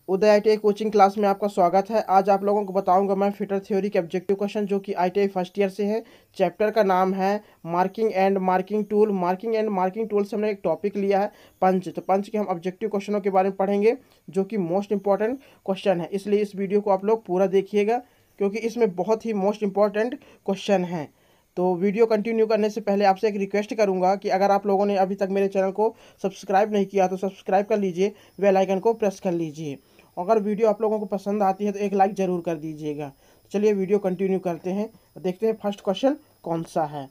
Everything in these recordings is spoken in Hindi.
उदय आईटीआई कोचिंग क्लास में आपका स्वागत है। आज आप लोगों को बताऊंगा मैं फिटर थ्योरी के ऑब्जेक्टिव क्वेश्चन जो कि आईटीआई फर्स्ट ईयर से है। चैप्टर का नाम है marking and marking tool. Marking and marking tool से हमने एक टॉपिक लिया है पंच। तो पंच के हम ऑब्जेक्टिव क्वेश्चनों के बारे में पढ़ेंगे जो कि मोस्ट इंपॉर्टेंट क्वेश्चन है, इसलिए इस वीडियो को आप लोग पूरा देखिएगा क्योंकि इसमें बहुत ही मोस्ट इंपॉर्टेंट क्वेश्चन हैं। तो वीडियो कंटिन्यू करने से पहले आपसे एक रिक्वेस्ट करूंगा कि अगर आप लोगों ने अभी तक मेरे चैनल को सब्सक्राइब नहीं किया तो सब्सक्राइब कर लीजिए, बेल आइकन को प्रेस कर लीजिए। अगर वीडियो आप लोगों को पसंद आती है तो एक लाइक ज़रूर कर दीजिएगा। चलिए वीडियो कंटिन्यू करते हैं, देखते हैं फर्स्ट क्वेश्चन कौन सा है।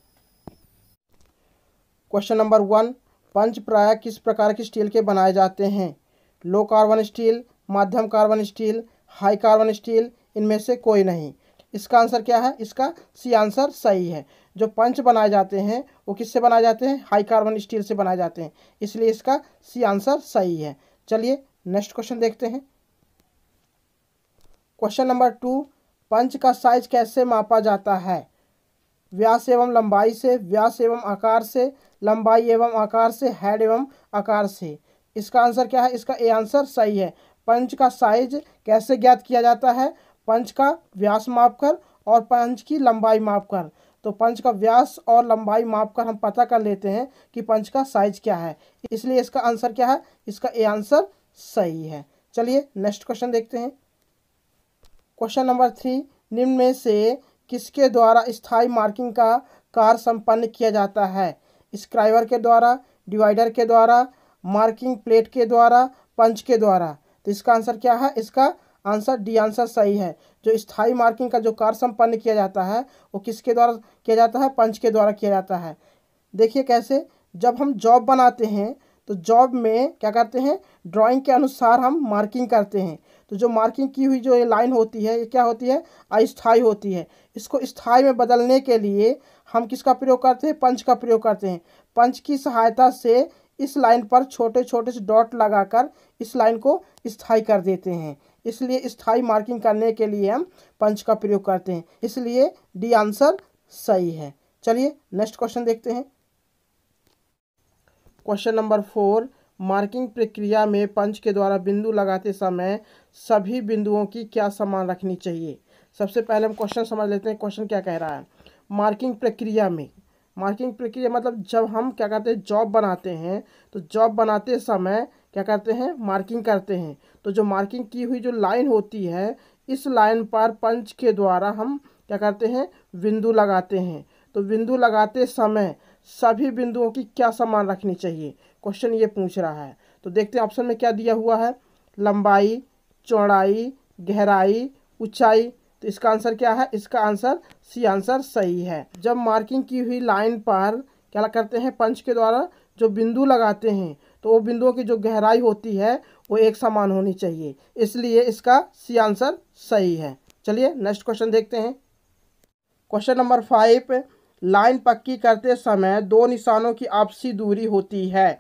क्वेश्चन नंबर 1, पंच प्रायः किस प्रकार की स्टील के बनाए जाते हैं? लो कार्बन स्टील, मध्यम carbon steel, high carbon steel, इनमें से कोई नहीं। इसका आंसर क्या है? इसका सी आंसर सही है। जो पंच बनाए जाते हैं वो किससे बनाए जाते हैं? हाई कार्बन स्टील से बनाए जाते हैं, इसलिए इसका सी आंसर सही है। चलिए नेक्स्ट क्वेश्चन देखते हैं। क्वेश्चन नंबर 2, पंच का साइज कैसे मापा जाता है? व्यास एवं लंबाई से, व्यास एवं आकार से, लंबाई एवं आकार से, हेड एवं आकार से। इसका आंसर क्या है? इसका ए आंसर सही है। पंच का साइज कैसे ज्ञात किया जाता है? पंच का व्यास मापकर और पंच की लंबाई मापकर। तो पंच का व्यास और लंबाई मापकर हम पता कर लेते हैं कि पंच का साइज क्या है, इसलिए इसका आंसर क्या है? इसका ए आंसर सही है। चलिए नेक्स्ट क्वेश्चन देखते हैं। क्वेश्चन नंबर 3, निम्न में से किसके द्वारा स्थायी मार्किंग का कार्य संपन्न किया जाता है? स्क्राइबर के द्वारा, डिवाइडर के द्वारा, मार्किंग प्लेट के द्वारा, पंच के द्वारा। तो इसका आंसर क्या है? इसका आंसर डी आंसर सही है। जो स्थायी मार्किंग का जो कार्य संपन्न किया जाता है वो किसके द्वारा किया जाता है? पंच के द्वारा किया जाता है। देखिए कैसे, जब हम जॉब बनाते हैं तो जॉब में क्या करते हैं? ड्राइंग के अनुसार हम मार्किंग करते हैं। तो जो मार्किंग की हुई जो ये लाइन होती है ये क्या होती है? अस्थायी होती है। इसको स्थायी में बदलने के लिए हम किसका प्रयोग करते हैं? पंच का प्रयोग करते हैं। पंच की सहायता से इस लाइन पर छोटे छोटे से डॉट लगाकर इस लाइन को स्थायी कर देते हैं, इसलिए स्थायी मार्किंग करने के लिए हम पंच का प्रयोग करते हैं, इसलिए डी आंसर सही है। चलिए नेक्स्ट क्वेश्चन देखते हैं। क्वेश्चन नंबर 4, मार्किंग प्रक्रिया में पंच के द्वारा बिंदु लगाते समय सभी बिंदुओं की क्या समान रखनी चाहिए? सबसे पहले हम क्वेश्चन समझ लेते हैं, क्वेश्चन क्या कह रहा है। मार्किंग प्रक्रिया में, मार्किंग प्रक्रिया मतलब जब हम क्या करते हैं? जॉब बनाते हैं तो जॉब बनाते समय क्या करते हैं? मार्किंग करते हैं। तो जो मार्किंग की हुई जो लाइन होती है इस लाइन पर पंच के द्वारा हम क्या करते हैं? बिंदु लगाते हैं। तो बिंदु लगाते समय सभी बिंदुओं की क्या समान रखनी चाहिए? क्वेश्चन ये पूछ रहा है। तो देखते हैं ऑप्शन में क्या दिया हुआ है। लंबाई, चौड़ाई, गहराई, ऊंचाई। तो इसका आंसर क्या है? इसका आंसर सी आंसर सही है। जब मार्किंग की हुई लाइन पर क्या करते हैं? पंच के द्वारा जो बिंदु लगाते हैं तो वो बिंदुओं की जो गहराई होती है वो एक समान होनी चाहिए, इसलिए इसका सी आंसर सही है। चलिए नेक्स्ट क्वेश्चन देखते हैं। क्वेश्चन नंबर 5, लाइन पक्की करते समय दो निशानों की आपसी दूरी होती है।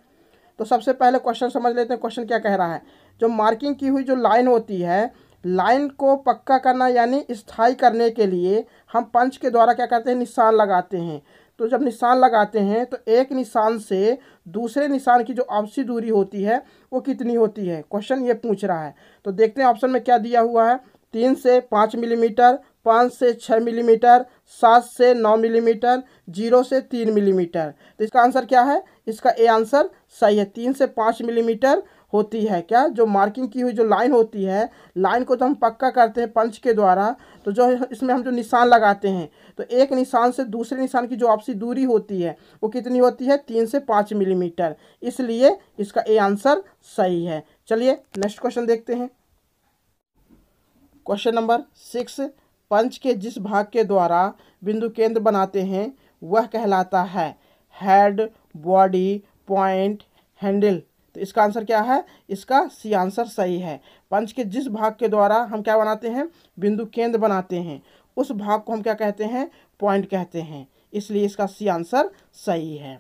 तो सबसे पहले क्वेश्चन समझ लेते हैं, क्वेश्चन क्या कह रहा है। जो मार्किंग की हुई जो लाइन होती है, लाइन को पक्का करना यानी स्थायी करने के लिए हम पंच के द्वारा क्या करते हैं? निशान लगाते हैं। तो जब निशान लगाते हैं तो एक निशान से दूसरे निशान की जो आपसी दूरी होती है वो कितनी होती है? क्वेश्चन ये पूछ रहा है। तो देखते हैं ऑप्शन में क्या दिया हुआ है। 3 से 5 मिलीमीटर, 5 से 6 मिलीमीटर, 7 से 9 मिलीमीटर, 0 से 3 मिलीमीटर। तो इसका आंसर क्या है? इसका ए आंसर सही है। 3 से 5 मिलीमीटर होती है क्या? जो मार्किंग की हुई जो लाइन होती है, लाइन को जब हम पक्का करते हैं पंच के द्वारा तो जो इसमें हम जो निशान लगाते हैं तो एक निशान से दूसरे निशान की जो आपसी दूरी होती है वो कितनी होती है? 3 से 5 मिलीमीटर, इसलिए इसका ए आंसर सही है। चलिए नेक्स्ट क्वेश्चन देखते हैं। क्वेश्चन नंबर 6, पंच के जिस भाग के द्वारा बिंदु केंद्र बनाते हैं वह कहलाता है हेड, बॉडी, पॉइंट, हैंडल। तो इसका आंसर क्या है? इसका सी आंसर सही है। पंच के जिस भाग के द्वारा हम क्या बनाते हैं? बिंदु केंद्र बनाते हैं, उस भाग को हम क्या कहते हैं? पॉइंट कहते हैं, इसलिए इसका सी आंसर सही है।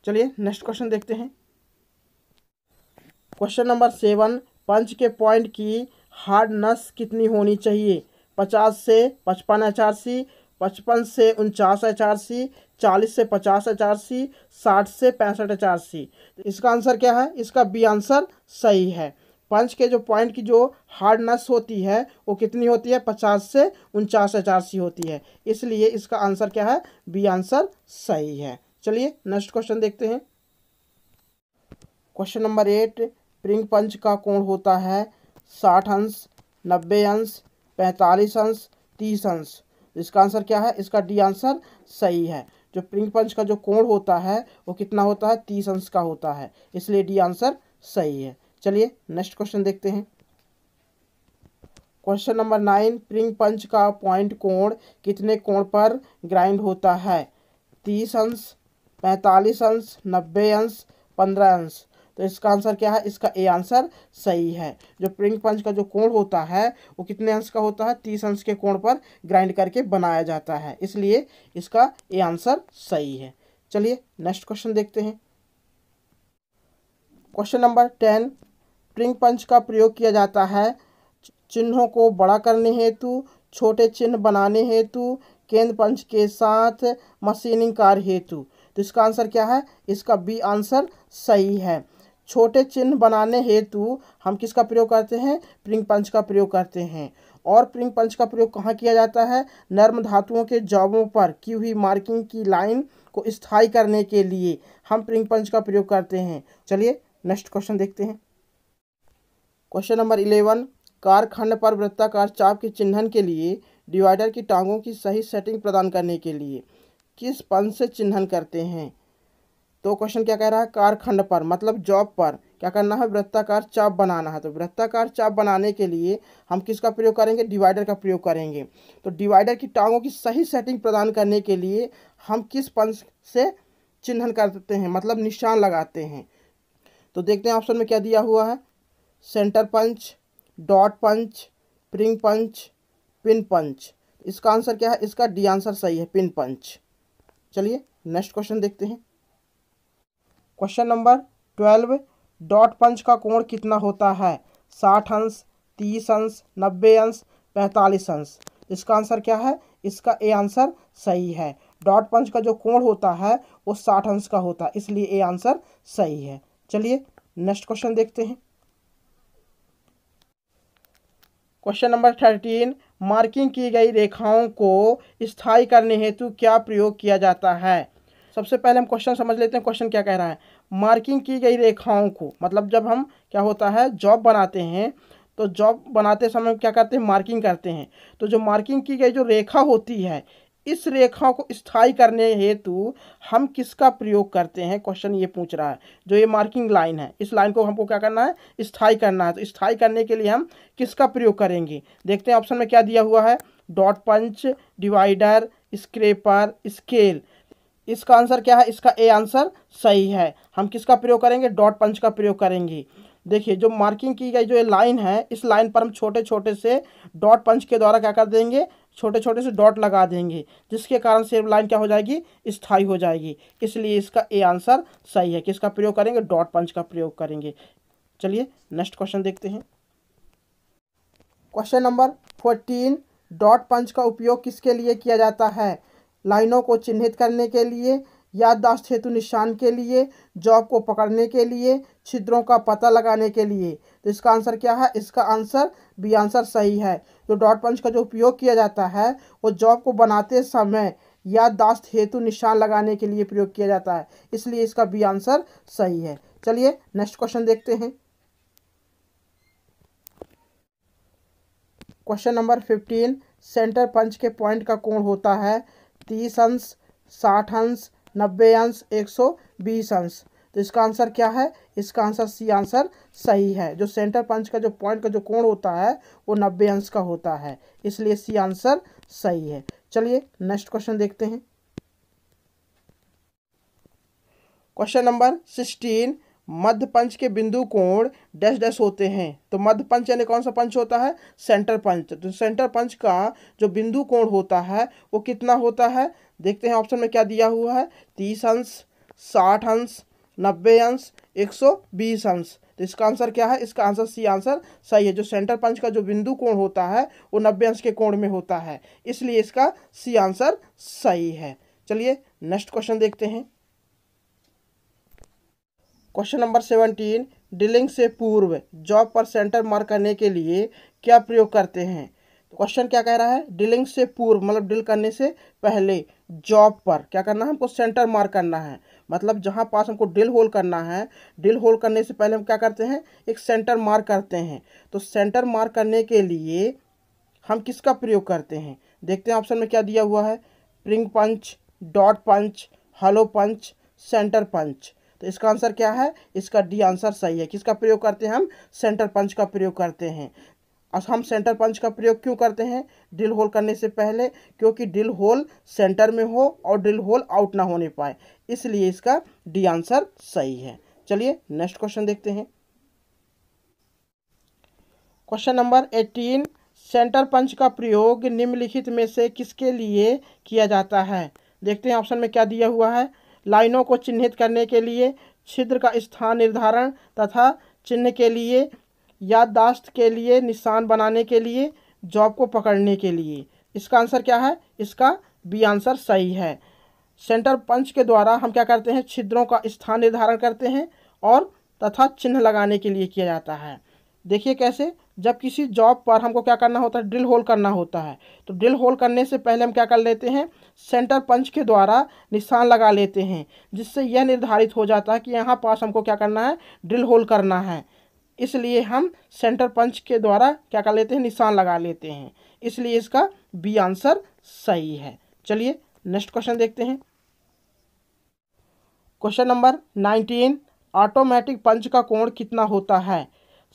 चलिए नेक्स्ट क्वेश्चन देखते हैं। क्वेश्चन नंबर 7, पंच के पॉइंट की हार्डनेस कितनी होनी चाहिए? 50 से 55 HRC, 55 से 49 HRC, 40 से 50 HRC, 60 से 65 HRC। इसका आंसर क्या है? इसका बी आंसर सही है। पंच के जो पॉइंट की जो हार्डनेस होती है वो कितनी होती है, 50 से 49 HRC होती है। इसलिए इसका आंसर क्या है, बी आंसर सही है। चलिए नेक्स्ट क्वेश्चन देखते हैं। क्वेश्चन नंबर 8, प्रिंग पंच का कोण होता है 60 अंश, 90 अंश, 45 अंश, 30 अंश। इसका आंसर क्या है, इसका डी आंसर सही है। जो प्रिंग पंच का जो कोण होता है वो कितना होता है, 30 अंश का होता है। इसलिए डी आंसर सही है। चलिए नेक्स्ट क्वेश्चन देखते हैं। क्वेश्चन नंबर 9, प्रिंग पंच का पॉइंट कोण कितने कोण पर ग्राइंड होता है, 30 अंश, 45 अंश, 90 अंश, 15 अंश। तो इसका आंसर क्या है, इसका ए आंसर सही है। जो प्रिंग पंच का जो कोण होता है वो कितने अंश का होता है, 30 अंश के कोण पर ग्राइंड करके बनाया जाता है। इसलिए इसका ए आंसर सही है। चलिए नेक्स्ट क्वेश्चन देखते हैं। क्वेश्चन नंबर 10, प्रिंग पंच का प्रयोग किया जाता है चिन्हों को बड़ा करने हेतु, छोटे चिन्ह बनाने हेतु, केंद्र पंच के साथ मशीनिंग कार्य हेतु। तो इसका आंसर क्या है, इसका बी आंसर सही है। छोटे चिन्ह बनाने हेतु हम किसका प्रयोग करते हैं, प्रिंग पंच का प्रयोग करते हैं। और प्रिंग पंच का प्रयोग कहाँ किया जाता है, नर्म धातुओं के जॉबों पर की हुई मार्किंग की लाइन को स्थायी करने के लिए हम प्रिंग पंच का प्रयोग करते हैं। चलिए नेक्स्ट क्वेश्चन देखते हैं। क्वेश्चन नंबर 11, कारखंड पर वृत्ताकार चाप के चिन्हन के लिए डिवाइडर की टांगों की सही सेटिंग प्रदान करने के लिए किस पंच से चिन्हन करते हैं। तो क्वेश्चन क्या कह रहा है, कारखंड पर मतलब जॉब पर क्या करना है, वृत्ताकार चाप बनाना है। तो वृत्ताकार चाप बनाने के लिए हम किसका प्रयोग करेंगे, डिवाइडर का प्रयोग करेंगे। तो डिवाइडर की टांगों की सही सेटिंग प्रदान करने के लिए हम किस पंच से चिन्हन करते हैं, मतलब निशान लगाते हैं। तो देखते हैं ऑप्शन में क्या दिया हुआ है, सेंटर पंच, डॉट पंच, प्रिंग पंच, पिन पंच। इसका आंसर क्या है, इसका डी आंसर सही है, पिन पंच। चलिए नेक्स्ट क्वेश्चन देखते हैं। क्वेश्चन नंबर 12, डॉट पंच का कोण कितना होता है, 60 अंश, 30 अंश, 90 अंश, 45 अंश। इसका आंसर क्या है, इसका ए आंसर सही है। डॉट पंच का जो कोण होता है वो 60 अंश का होता है। इसलिए ए आंसर सही है। चलिए नेक्स्ट क्वेश्चन देखते हैं। क्वेश्चन नंबर 13, मार्किंग की गई रेखाओं को स्थायी करने हेतु क्या प्रयोग किया जाता है। सबसे पहले हम क्वेश्चन समझ लेते हैं, क्वेश्चन क्या कह रहा है। मार्किंग की गई रेखाओं को मतलब जब हम क्या होता है जॉब बनाते हैं, तो जॉब बनाते समय क्या करते हैं, मार्किंग करते हैं। तो जो मार्किंग की गई जो रेखा होती है, इस रेखा को स्थायी करने हेतु हम किसका प्रयोग करते हैं, क्वेश्चन ये पूछ रहा है। जो ये मार्किंग लाइन है, इस लाइन को हमको क्या करना है, स्थायी करना है। तो स्थायी करने के लिए हम किसका प्रयोग करेंगे, देखते हैं ऑप्शन में क्या दिया हुआ है, डॉट पंच, डिवाइडर, स्क्रेपर, स्केल। इसका आंसर क्या है, इसका ए आंसर सही है। हम किसका प्रयोग करेंगे, डॉट पंच का प्रयोग करेंगे। देखिए जो मार्किंग की गई जो ये लाइन है, इस लाइन पर हम छोटे छोटे से डॉट पंच के द्वारा क्या कर देंगे, छोटे छोटे से डॉट लगा देंगे, जिसके कारण से लाइन क्या हो जाएगी, स्थायी हो जाएगी। इसलिए इसका ए आंसर सही है। किसका प्रयोग करेंगे, डॉट पंच का प्रयोग करेंगे। चलिए नेक्स्ट क्वेश्चन देखते हैं। क्वेश्चन नंबर 14, डॉट पंच का उपयोग किसके लिए किया जाता है, लाइनों को चिन्हित करने के लिए, याददाश्त हेतु निशान के लिए, जॉब को पकड़ने के लिए, छिद्रों का पता लगाने के लिए। तो इसका आंसर क्या है, इसका आंसर बी आंसर सही है। जो डॉट पंच का जो उपयोग किया जाता है वो जॉब को बनाते समय याददाश्त हेतु निशान लगाने के लिए प्रयोग किया जाता है। इसलिए इसका बी आंसर सही है। चलिए नेक्स्ट क्वेश्चन देखते हैं। क्वेश्चन नंबर 15, सेंटर पंच के पॉइंट का कोण होता है 30 अंश, 60 अंश, 90 अंश, 120 अंश। तो इसका आंसर क्या है, इसका आंसर सी आंसर सही है। जो सेंटर पंच का जो पॉइंट का जो कोण होता है वो 90 अंश का होता है। इसलिए सी आंसर सही है। चलिए नेक्स्ट क्वेश्चन देखते हैं। क्वेश्चन नंबर 16, मध्य पंच के बिंदु कोण डैश डैश होते हैं। तो मध्य पंच यानी कौन सा पंच होता है, सेंटर पंच। तो सेंटर पंच का जो बिंदु कोण होता है वो कितना होता है, देखते हैं ऑप्शन में क्या दिया हुआ है, 30 अंश, 60 अंश, 90 अंश, 120 अंश। तो इसका आंसर क्या है, इसका आंसर सी आंसर सही है। जो सेंटर पंच का जो बिंदु कोण होता है वो 90 अंश के कोण में होता है। इसलिए इसका सी आंसर सही है। चलिए नेक्स्ट क्वेश्चन देखते हैं। क्वेश्चन नंबर 17, ड्रिलिंग से पूर्व जॉब पर सेंटर मार्क करने के लिए क्या प्रयोग करते हैं। तो क्वेश्चन क्या कह रहा है, ड्रिलिंग से पूर्व मतलब ड्रिल करने से पहले जॉब पर क्या करना है, हमको सेंटर मार्क करना है। मतलब जहाँ पास हमको ड्रिल होल करना है, ड्रिल होल करने से पहले हम क्या करते हैं, एक सेंटर मार्क करते हैं। तो सेंटर मार्क करने के लिए हम किसका प्रयोग करते हैं, देखते हैं ऑप्शन में क्या दिया हुआ है, प्रिंग पंच, डॉट पंच, हलो पंच, सेंटर पंच। तो इसका आंसर क्या है, इसका डी आंसर सही है। किसका प्रयोग करते हैं हम, सेंटर पंच का प्रयोग करते हैं। और हम सेंटर पंच का प्रयोग क्यों करते हैं ड्रिल होल करने से पहले, क्योंकि ड्रिल होल सेंटर में हो और ड्रिल होल आउट ना होने पाए, इसलिए इसका डी आंसर सही है। चलिए नेक्स्ट क्वेश्चन देखते हैं। क्वेश्चन नंबर 18, सेंटर पंच का प्रयोग निम्नलिखित में से किसके लिए किया जाता है। देखते हैं ऑप्शन में क्या दिया हुआ है, लाइनों को चिन्हित करने के लिए, छिद्र का स्थान निर्धारण तथा चिन्ह के लिए, याददाश्त के लिए, निशान बनाने के लिए, जॉब को पकड़ने के लिए। इसका आंसर क्या है, इसका बी आंसर सही है। सेंटर पंच के द्वारा हम क्या करते हैं, छिद्रों का स्थान निर्धारण करते हैं और तथा चिन्ह लगाने के लिए किया जाता है। देखिए कैसे, जब किसी जॉब पर हमको क्या करना होता है, ड्रिल होल करना होता है, तो ड्रिल होल करने से पहले हम क्या कर लेते हैं, सेंटर पंच के द्वारा निशान लगा लेते हैं, जिससे यह निर्धारित हो जाता है कि यहाँ पास हमको क्या करना है, ड्रिल होल करना है। इसलिए हम सेंटर पंच के द्वारा क्या कर लेते हैं, निशान लगा लेते हैं। इसलिए इसका बी आंसर सही है। चलिए नेक्स्ट क्वेश्चन देखते हैं। क्वेश्चन नंबर 19, ऑटोमेटिक पंच का कोण कितना होता है,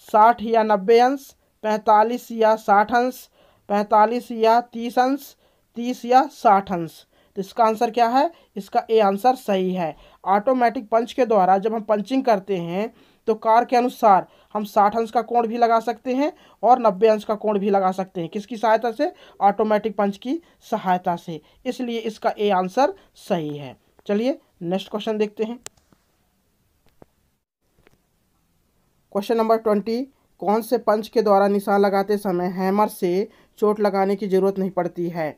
60 या 90 अंश, 45 या 60 अंश, 45 या 30 अंश, 30 या 60 अंश। तो इसका आंसर क्या है, इसका ए आंसर सही है। ऑटोमेटिक पंच के द्वारा जब हम पंचिंग करते हैं तो कार के अनुसार हम 60 अंश का कोण भी लगा सकते हैं और 90 अंश का कोण भी लगा सकते हैं। किसकी सहायता से, ऑटोमेटिक पंच की सहायता से। इसलिए इसका ए आंसर सही है। चलिए नेक्स्ट क्वेश्चन देखते हैं। क्वेश्चन नंबर 20, कौन से पंच के द्वारा निशान लगाते समय हैमर से चोट लगाने की ज़रूरत नहीं पड़ती है,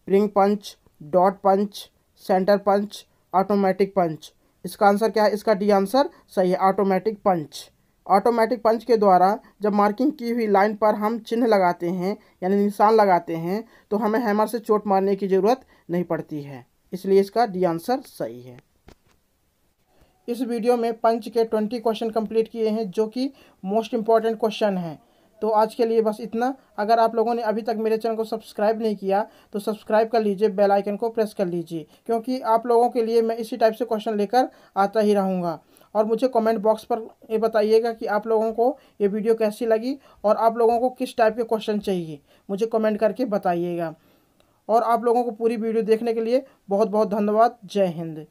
प्रिंग पंच, डॉट पंच, सेंटर पंच, ऑटोमेटिक पंच। इसका आंसर क्या है, इसका डी आंसर सही है, ऑटोमेटिक पंच। ऑटोमेटिक पंच के द्वारा जब मार्किंग की हुई लाइन पर हम चिन्ह लगाते हैं यानी निशान लगाते हैं तो हमें हैमर से चोट मारने की ज़रूरत नहीं पड़ती है। इसलिए इसका डी आंसर सही है। इस वीडियो में पंच के 20 क्वेश्चन कंप्लीट किए हैं जो कि मोस्ट इम्पॉर्टेंट क्वेश्चन हैं। तो आज के लिए बस इतना। अगर आप लोगों ने अभी तक मेरे चैनल को सब्सक्राइब नहीं किया तो सब्सक्राइब कर लीजिए, बेल आइकन को प्रेस कर लीजिए, क्योंकि आप लोगों के लिए मैं इसी टाइप से क्वेश्चन लेकर आता ही रहूँगा। और मुझे कमेंट बॉक्स पर ये बताइएगा कि आप लोगों को ये वीडियो कैसी लगी और आप लोगों को किस टाइप के क्वेश्चन चाहिए, मुझे कमेंट करके बताइएगा। और आप लोगों को पूरी वीडियो देखने के लिए बहुत बहुत धन्यवाद। जय हिंद।